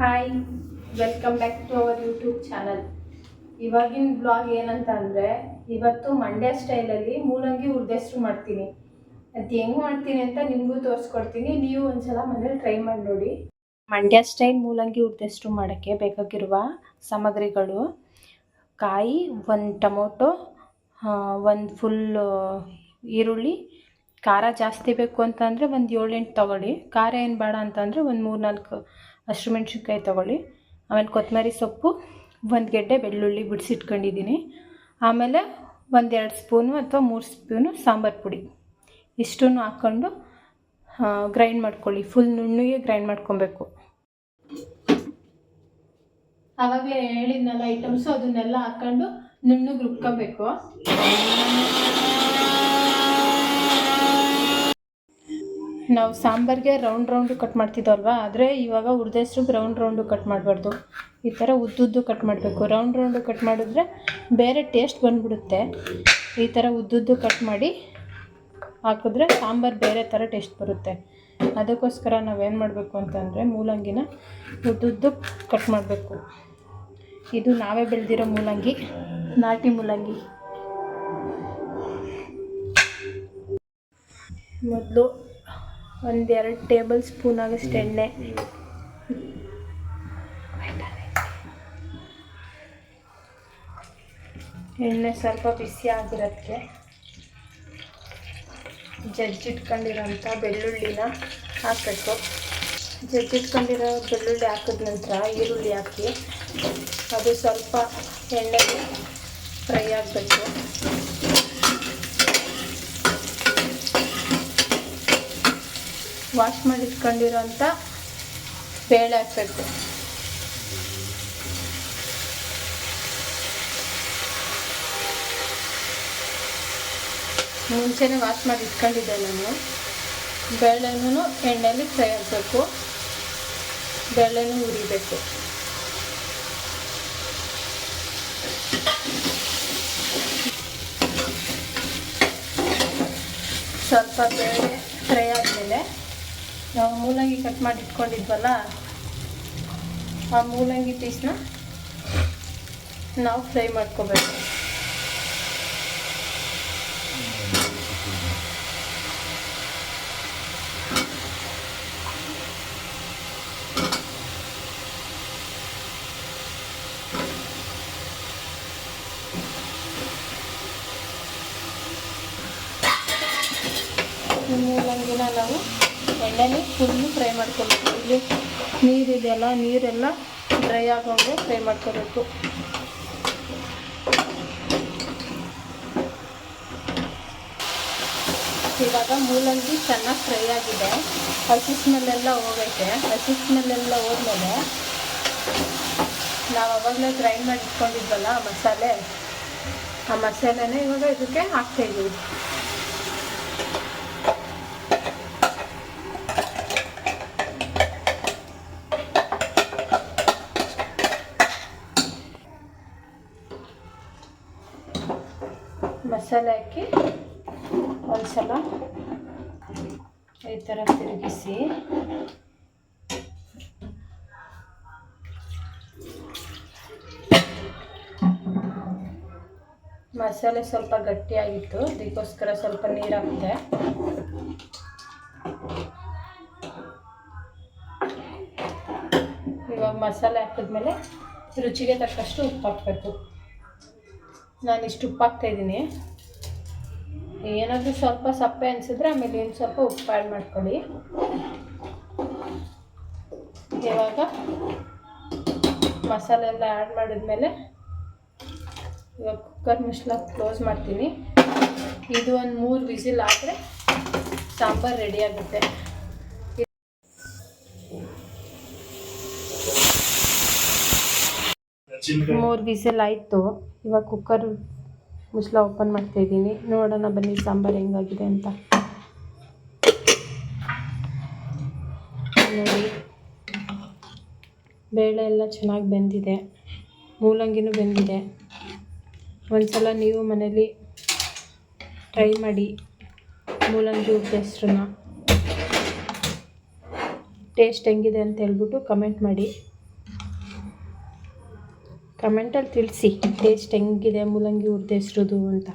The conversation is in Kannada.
Hi, welcome back to our YouTube channel. ಇವಾಗಿನ ಬ್ಲಾಗ್ ಏನಂತ ಅಂದರೆ, ಇವತ್ತು ಮಂಡ್ಯ ಸ್ಟೈಲಲ್ಲಿ ಮೂಲಂಗಿ ಹುರ್ದೆಸ್ರು ಮಾಡ್ತೀನಿ. ಅದು ಹೆಂಗೆ ಮಾಡ್ತೀನಿ ಅಂತ ನಿಮಗೂ ತೋರಿಸ್ಕೊಡ್ತೀನಿ. ನೀವು ಒಂದ್ಸಲ ಮನೇಲಿ ಟ್ರೈ ಮಾಡಿ ನೋಡಿ. ಮಂಡ್ಯ ಸ್ಟೈಲ್ ಮೂಲಂಗಿ ಹುರ್ದೆಸ್ರು ಮಾಡೋಕ್ಕೆ ಬೇಕಾಗಿರುವ ಸಾಮಗ್ರಿಗಳು: ಕಾಯಿ, ಒಂದು ಟೊಮೊಟೊ, ಒಂದು ಫುಲ್ ಈರುಳ್ಳಿ. ಖಾರ ಜಾಸ್ತಿ ಬೇಕು ಅಂತಂದರೆ ಒಂದು 7-8 ತೊಗೊಳ್ಳಿ. ಖಾರ ಏನು ಬೇಡ ಅಂತಂದರೆ ಒಂದು 3-4 ಹಸಿಮೆಣ್ಸಿನ್ಕಾಯಿ ತೊಗೊಳ್ಳಿ. ಆಮೇಲೆ ಕೊತ್ತಂಬರಿ ಸೊಪ್ಪು, ಒಂದು ಗೆಡ್ಡೆ ಬೆಳ್ಳುಳ್ಳಿ ಬಿಡಿಸಿಟ್ಕೊಂಡಿದ್ದೀನಿ. ಆಮೇಲೆ 1-2 ಸ್ಪೂನು ಅಥವಾ 3 ಸ್ಪೂನು ಸಾಂಬಾರು ಪುಡಿ. ಇಷ್ಟನ್ನು ಹಾಕ್ಕೊಂಡು ಗ್ರೈಂಡ್ ಮಾಡ್ಕೊಳ್ಳಿ. ಫುಲ್ ನುಣ್ಣಗೆ ಗ್ರೈಂಡ್ ಮಾಡ್ಕೊಬೇಕು. ಆವಾಗಲೇ ಹೇಳಿದ್ನಲ್ಲ ಐಟಮ್ಸು, ಅದನ್ನೆಲ್ಲ ಹಾಕ್ಕೊಂಡು ನುಣ್ಣಗೆ ರುಬ್ಕೋಬೇಕು. ನಾವು ಸಾಂಬಾರಿಗೆ ರೌಂಡು ಕಟ್ ಮಾಡ್ತಿದ್ದಲ್ವಾ, ಆದರೆ ಇವಾಗ ಹುರ್ದೆಸ್ರು ರೌಂಡು ಕಟ್ ಮಾಡಬಾರ್ದು. ಈ ಥರ ಉದ್ದುದ್ದು ಕಟ್ ಮಾಡಬೇಕು. ರೌಂಡು ಕಟ್ ಮಾಡಿದ್ರೆ ಬೇರೆ ಟೇಸ್ಟ್ ಬಂದುಬಿಡುತ್ತೆ. ಈ ಥರ ಉದ್ದುದ್ದು ಕಟ್ ಮಾಡಿ ಹಾಕಿದ್ರೆ ಸಾಂಬಾರು ಬೇರೆ ಥರ ಟೇಸ್ಟ್ ಬರುತ್ತೆ. ಅದಕ್ಕೋಸ್ಕರ ನಾವೇನು ಮಾಡಬೇಕು ಅಂತಂದರೆ, ಮೂಲಂಗಿನ ಉದ್ದುದ್ದು ಕಟ್ ಮಾಡಬೇಕು. ಇದು ನಾವೇ ಬೆಳೆದಿರೋ ಮೂಲಂಗಿ, ನಾಟಿ ಮೂಲಂಗಿ. ಮೊದಲು 1-2 ಟೇಬಲ್ ಸ್ಪೂನ್ ಆಗೋಷ್ಟು ಎಣ್ಣೆ ಸ್ವಲ್ಪ ಬಿಸಿ ಆಗಿರೋಕ್ಕೆ ಜಜ್ಜಿಟ್ಕೊಂಡಿರೋಂಥ ಬೆಳ್ಳುಳ್ಳಿನ ಹಾಕಬೇಕು. ಜಜ್ಜಿಟ್ಕೊಂಡಿರೋ ಬೆಳ್ಳುಳ್ಳಿ ಹಾಕಿದ ನಂತರ ಈರುಳ್ಳಿ ಹಾಕಿ ಅದು ಸ್ವಲ್ಪ ಎಣ್ಣೆಗೆ ಫ್ರೈ ಆಗಬೇಕು. ವಾಶ್ ಮಾಡಿ ಇಟ್ಕೊಂಡಿರೋಂಥ ಬೇಳೆ ಹಾಕಬೇಕು. ಮುಂಚೆನೇ ವಾಶ್ ಮಾಡಿ ಇಟ್ಕೊಂಡಿದ್ದೆ ನಾನು. ಬೇಳೆನೂ ಎಣ್ಣೆಯಲ್ಲಿ ಫ್ರೈ ಆಗಬೇಕು. ಬೇಳೆನೂ ಹುರಿಬೇಕು. ಸ್ವಲ್ಪ ಬೇಳೆ ಫ್ರೈ ಆದಮೇಲೆ ನಾವು ಮೂಲಂಗಿ ಕಟ್ ಮಾಡಿ ಇಟ್ಕೊಂಡಿದ್ವಲ್ಲ, ಆ ಮೂಲಂಗಿ ಪೀಸ್ನ ನಾವು ಫ್ರೈ ಮಾಡ್ಕೋಬೇಕು. ಮೂಲಂಗಿನ ನಾವು ಎಣ್ಣೆಲಿ ಫುಲ್ಲು ಫ್ರೈ ಮಾಡ್ಕೋಬೇಕು. ಇಲ್ಲಿ ನೀರಿದೆಯಲ್ಲ, ನೀರೆಲ್ಲ ಡ್ರೈ ಆಗೋಂಗೆ ಫ್ರೈ ಮಾಡ್ಕೋಬೇಕು. ಇವಾಗ ಮೂಲಂಗಿ ಚೆನ್ನಾಗಿ ಫ್ರೈ ಆಗಿದೆ. ಹಸಿ ಸ್ಮೆಲ್ಲೆಲ್ಲ ಹೋಗೈತೆ. ಹಸಿ ಸ್ಮೆಲ್ಲೆಲ್ಲ ಹೋದ್ಮೇಲೆ ನಾವು ಆವಾಗಲೇ ಗ್ರೈಂಡ್ ಮಾಡಿ ಇಟ್ಕೊಂಡಿದ್ವಲ್ಲ ಮಸಾಲೆ, ಆ ಮಸಾಲೆನೇ ಇವಾಗ ಇದಕ್ಕೆ ಹಾಕ್ತಾಯಿದ್ದೀವಿ. ಮಸಾಲೆ ಹಾಕಿ ಒಂದ್ಸಲ ಈ ಥರ ತಿರುಗಿಸಿ ಮಸಾಲೆ ಸ್ವಲ್ಪ ಗಟ್ಟಿಯಾಗಿತ್ತು, ಅದಕ್ಕೋಸ್ಕರ ಸ್ವಲ್ಪ ನೀರು ಹಾಕಿದೆ. ಇವಾಗ ಮಸಾಲೆ ಹಾಕಿದ್ಮೇಲೆ ರುಚಿಗೆ ತಕ್ಕಷ್ಟು ಉಪ್ಪು ಹಾಕಬೇಕು. ನಾನು ಇಷ್ಟು ಉಪ್ಪು ಹಾಕ್ತಾಯಿದ್ದೀನಿ. ಏನಾದರೂ ಸ್ವಲ್ಪ ಸಪ್ಪೆ ಅನಿಸಿದ್ರೆ ಆಮೇಲೆ ಏನು ಸ್ವಲ್ಪ ಉಪ್ಪು ಆ್ಯಡ್ ಮಾಡ್ಕೊಳ್ಳಿ. ಇವಾಗ ಮಸಾಲೆ ಎಲ್ಲ ಆ್ಯಡ್ ಮಾಡಿದ್ಮೇಲೆ ಇವಾಗ ಕುಕ್ಕರ್ ಮುಚ್ಚಳ ಕ್ಲೋಸ್ ಮಾಡ್ತೀನಿ. ಇದು ಒಂದು 3 ವಿಸಿಲ್ ಆದರೆ ಸಾಂಬಾರು ರೆಡಿ ಆಗುತ್ತೆ. 3 ವಿಸಿಲ್ ಆಯಿತು. ಇವಾಗ ಕುಕ್ಕರ್ ಮುಚ್ಚಳ ಓಪನ್ ಮಾಡ್ತಾಯಿದ್ದೀನಿ. ನೋಡೋಣ ಬನ್ನಿ ಸಾಂಬಾರು ಹೆಂಗಾಗಿದೆ ಅಂತ. ನೋಡಿ, ಬೇಳೆ ಎಲ್ಲ ಚೆನ್ನಾಗಿ ಬೆಂದಿದೆ, ಮೂಲಂಗಿನೂ ಬೆಂದಿದೆ. ಒಂದ್ಸಲ ನೀವು ಮನೇಲಿ ಟ್ರೈ ಮಾಡಿ ಮೂಲಂಗಿ ಹುರ್ದೆಸ್ರನ್ನ. ಟೇಸ್ಟ್ ಹೆಂಗಿದೆ ಅಂತ ಹೇಳ್ಬಿಟ್ಟು ಕಮೆಂಟ್ ಮಾಡಿ. ಕಮೆಂಟಲ್ಲಿ ತಿಳಿಸಿ ಟೇಸ್ಟ್ ಹೆಂಗಿದೆ ಮೂಲಂಗಿ ಹುರಿದ ಹೆಸ್ರುದು ಅಂತ.